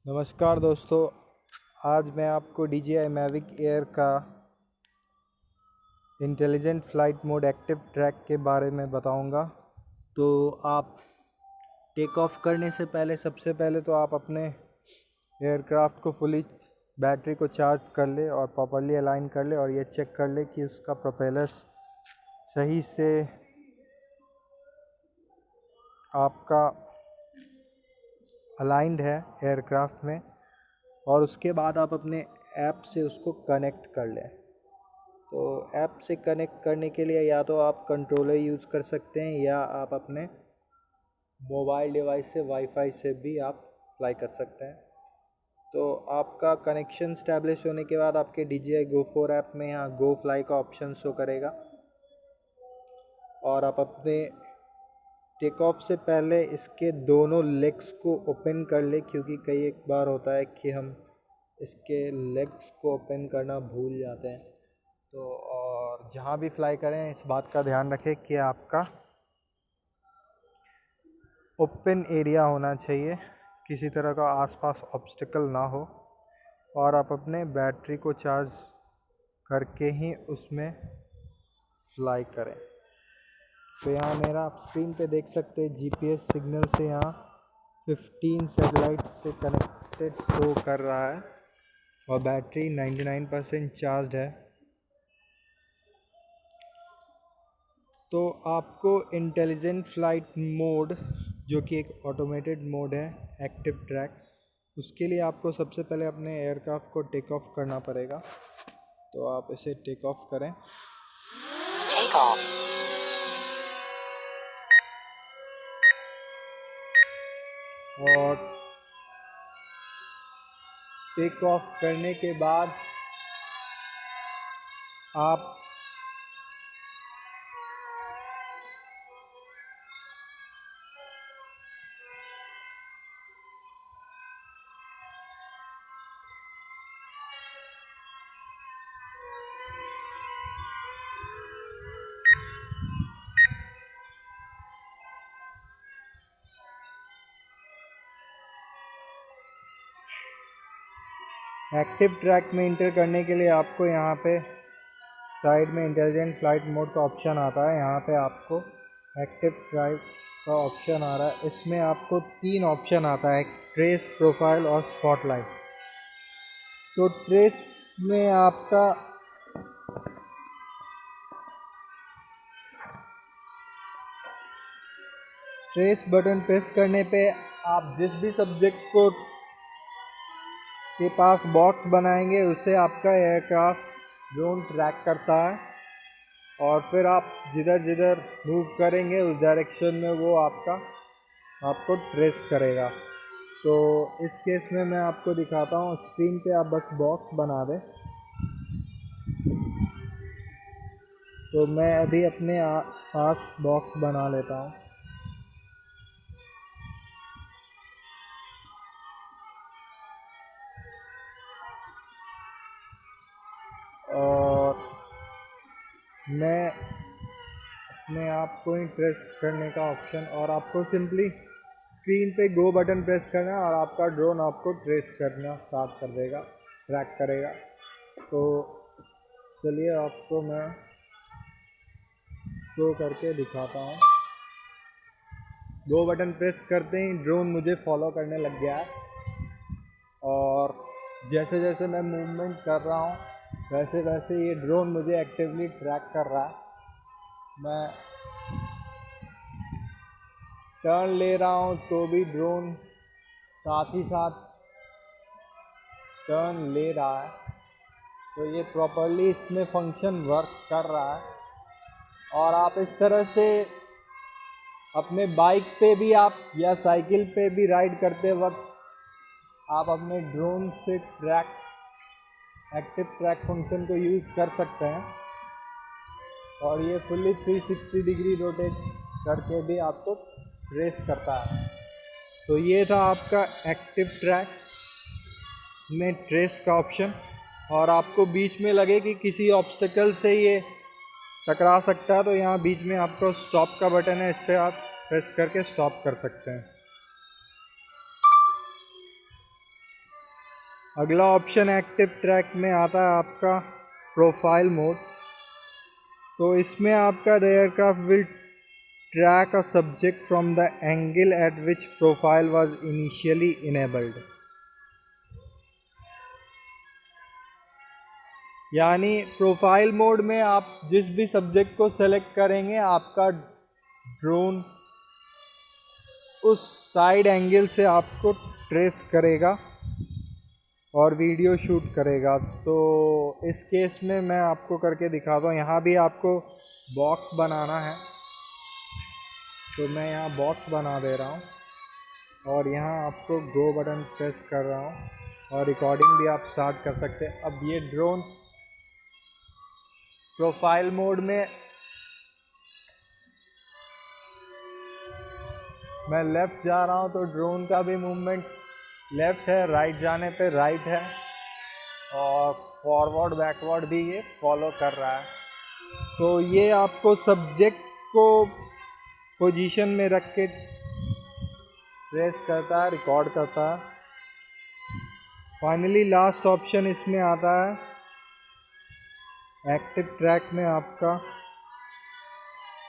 नमस्कार दोस्तों। आज मैं आपको DJI Mavic Air का intelligent flight mode active track के बारे में बताऊंगा। तो आप टेक ऑफ करने से पहले सबसे पहले तो आप अपने एयरक्राफ्ट को फुली बैटरी को चार्ज कर ले और प्रॉपर्ली अलाइन कर ले और ये चेक कर ले कि उसका प्रोपेलर्स सही से आपका अलाइंड है एयरक्राफ्ट में। और उसके बाद आप अपने ऐप से उसको कनेक्ट कर लें। तो ऐप से कनेक्ट करने के लिए या तो आप कंट्रोलर यूज़ कर सकते हैं या आप अपने मोबाइल डिवाइस से वाईफाई से भी आप फ्लाई कर सकते हैं। तो आपका कनेक्शन स्टैब्लिश होने के बाद आपके DJI Go 4 ऐप में यहाँ गो फ्लाई का ऑप्शन शो करेगा और आप अपने टेक ऑफ से पहले इसके दोनों लेग्स को ओपन कर ले, क्योंकि कई एक बार होता है कि हम इसके लेग्स को ओपन करना भूल जाते हैं। तो और जहाँ भी फ्लाई करें इस बात का ध्यान रखें कि आपका ओपन एरिया होना चाहिए, किसी तरह का आसपास ऑब्स्टिकल ना हो, और आप अपने बैटरी को चार्ज करके ही उसमें फ्लाई करें। तो यहाँ मेरा आप स्क्रीन पे देख सकते हैं GPS सिग्नल से यहाँ 15 सैटेलाइट से कनेक्टेड शो कर रहा है और बैटरी 99% चार्ज है। तो आपको इंटेलिजेंट फ़्लाइट मोड, जो कि एक ऑटोमेटेड मोड है एक्टिव ट्रैक, उसके लिए आपको सबसे पहले अपने एयरक्राफ्ट को टेक ऑफ करना पड़ेगा। तो आप इसे टेक ऑफ करें। Take off. और टेक ऑफ करने के बाद आप एक्टिव ट्रैक में इंटर करने के लिए आपको यहाँ पे साइड में इंटेलिजेंट फ़्लाइट मोड का ऑप्शन आता है। यहाँ पे आपको एक्टिव ट्रैक का ऑप्शन आ रहा है। इसमें आपको 3 ऑप्शन आता है, ट्रेस, प्रोफाइल और स्पॉटलाइट। तो ट्रेस में आपका ट्रेस बटन प्रेस करने पे आप जिस भी सब्जेक्ट को के पास बॉक्स बनाएंगे उससे आपका एयरक्राफ्ट ड्रोन ट्रैक करता है और फिर आप जिधर जिधर मूव करेंगे उस डायरेक्शन में वो आपको ट्रेस करेगा। तो इस केस में मैं आपको दिखाता हूँ, स्क्रीन पे आप बस बॉक्स बना दें। तो मैं अभी अपने पास बॉक्स बना लेता हूँ। और मैं अपने आप को ही ट्रेस करने का ऑप्शन, और आपको सिंपली स्क्रीन पे गो बटन प्रेस करना है और आपका ड्रोन आपको ट्रेस करना स्टार्ट कर देगा, ट्रैक करेगा। तो चलिए आपको मैं शो करके दिखाता हूँ। गो बटन प्रेस करते ही ड्रोन मुझे फॉलो करने लग गया है और जैसे जैसे मैं मूवमेंट कर रहा हूँ वैसे वैसे ये ड्रोन मुझे एक्टिवली ट्रैक कर रहा है। मैं टर्न ले रहा हूँ तो भी ड्रोन साथ ही साथ टर्न ले रहा है। तो ये प्रॉपर्ली इसमें फंक्शन वर्क कर रहा है। और आप इस तरह से अपने बाइक पे भी आप या साइकिल पे भी राइड करते वक्त आप अपने ड्रोन से एक्टिव ट्रैक फंक्शन को यूज़ कर सकते हैं और ये फुल्ली 360 डिग्री रोटेट करके भी आपको ट्रेस करता है। तो ये था आपका एक्टिव ट्रैक में ट्रेस का ऑप्शन। और आपको बीच में लगे कि किसी ऑब्स्टिकल से ये टकरा सकता है तो यहाँ बीच में आपको स्टॉप का बटन है, इस पर आप प्रेस करके स्टॉप कर सकते हैं। अगला ऑप्शन एक्टिव ट्रैक में आता है आपका प्रोफाइल मोड। तो इसमें आपका the aircraft will track a subject from the angle eight which profile was initially enabled. यानी प्रोफाइल मोड में आप जिस भी सब्जेक्ट को सेलेक्ट करेंगे आपका ड्रोन उस साइड एंगल से आपको ट्रेस करेगा और वीडियो शूट करेगा। तो इस केस में मैं आपको करके दिखाता हूँ। यहाँ भी आपको बॉक्स बनाना है, तो मैं यहाँ बॉक्स बना दे रहा हूँ और यहाँ आपको गो बटन प्रेस कर रहा हूँ और रिकॉर्डिंग भी आप स्टार्ट कर सकते हैं। अब ये ड्रोन प्रोफाइल मोड में मैं लेफ़्ट जा रहा हूँ तो ड्रोन का भी मूवमेंट लेफ़्ट है, राइट जाने पे राइट है और फॉरवर्ड बैकवर्ड भी ये फॉलो कर रहा है। तो ये आपको सब्जेक्ट को पोजीशन में रख के ट्रेस करता है, रिकॉर्ड करता है। फाइनली लास्ट ऑप्शन इसमें आता है एक्टिव ट्रैक में आपका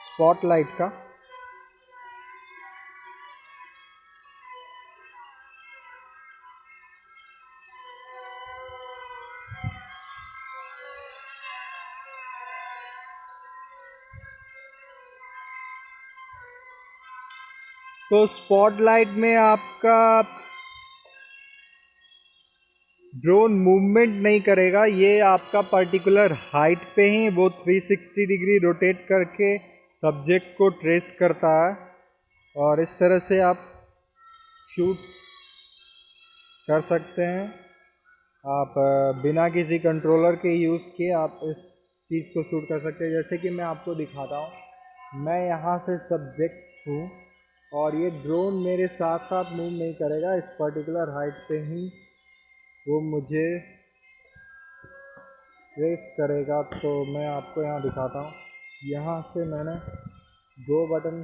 स्पॉटलाइट का। तो स्पॉटलाइट में आपका ड्रोन मूवमेंट नहीं करेगा, ये आपका पर्टिकुलर हाइट पे ही वो 360 डिग्री रोटेट करके सब्जेक्ट को ट्रेस करता है और इस तरह से आप शूट कर सकते हैं। आप बिना किसी कंट्रोलर के यूज़ किए आप इस चीज़ को शूट कर सकते हैं। जैसे कि मैं आपको दिखाता हूँ, मैं यहाँ से सब्जेक्ट हूँ और ये ड्रोन मेरे साथ साथ मूव नहीं करेगा, इस पर्टिकुलर हाइट पे ही वो मुझे ट्रेस करेगा। तो मैं आपको यहाँ दिखाता हूँ, यहाँ से मैंने गो बटन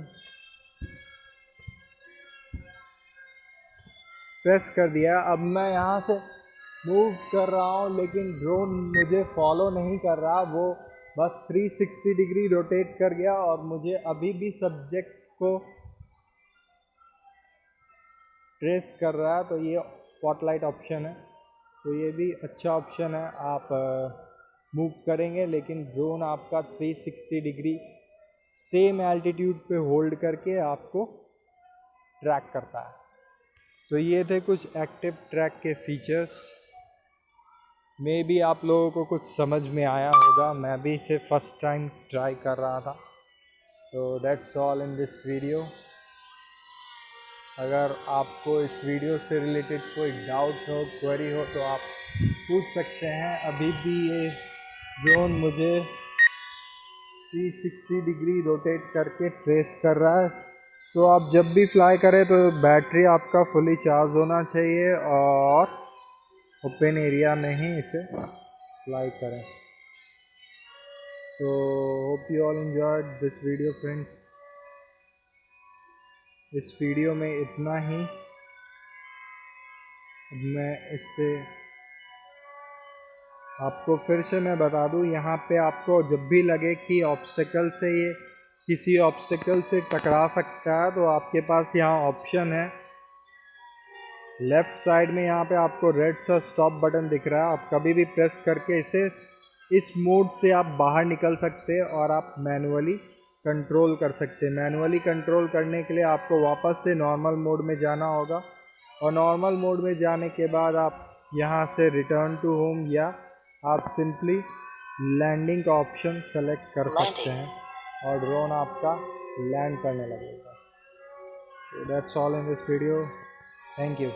प्रेस कर दिया। अब मैं यहाँ से मूव कर रहा हूँ लेकिन ड्रोन मुझे फॉलो नहीं कर रहा, वो बस 360 डिग्री रोटेट कर गया और मुझे अभी भी सब्जेक्ट को ट्रेस कर रहा है। तो ये स्पॉटलाइट ऑप्शन है, तो ये भी अच्छा ऑप्शन है। आप मूव करेंगे लेकिन ड्रोन आपका 360 डिग्री सेम एल्टीट्यूड पे होल्ड करके आपको ट्रैक करता है। तो ये थे कुछ एक्टिव ट्रैक के फीचर्स। मे बी आप लोगों को कुछ समझ में आया होगा, मैं भी इसे फर्स्ट टाइम ट्राई कर रहा था। तो that's all in this video. अगर आपको इस वीडियो से रिलेटेड कोई डाउट हो, क्वेरी हो तो आप पूछ सकते हैं। अभी भी ये ड्रोन मुझे 360 डिग्री रोटेट करके ट्रेस कर रहा है। तो आप जब भी फ्लाई करें तो बैटरी आपका फुली चार्ज होना चाहिए और ओपन एरिया में ही इसे फ्लाई करें। तो hope you all enjoyed this video friends. इस वीडियो में इतना ही। अब मैं इससे आपको फिर से मैं बता दूं, यहाँ पे आपको जब भी लगे कि ऑब्स्टिकल से ये किसी ऑब्स्टिकल से टकरा सकता है तो आपके पास यहाँ ऑप्शन है लेफ़्ट साइड में, यहाँ पे आपको रेड सा स्टॉप बटन दिख रहा है। आप कभी भी प्रेस करके इसे इस मोड से आप बाहर निकल सकते हैं और आप मैनुअली कंट्रोल कर सकते हैं। मैनुअली कंट्रोल करने के लिए आपको वापस से नॉर्मल मोड में जाना होगा और नॉर्मल मोड में जाने के बाद आप यहाँ से रिटर्न टू होम या आप सिंपली लैंडिंग का ऑप्शन सेलेक्ट कर सकते हैं और ड्रोन आपका लैंड करने लगेगा। So that's all in this video. Thank you.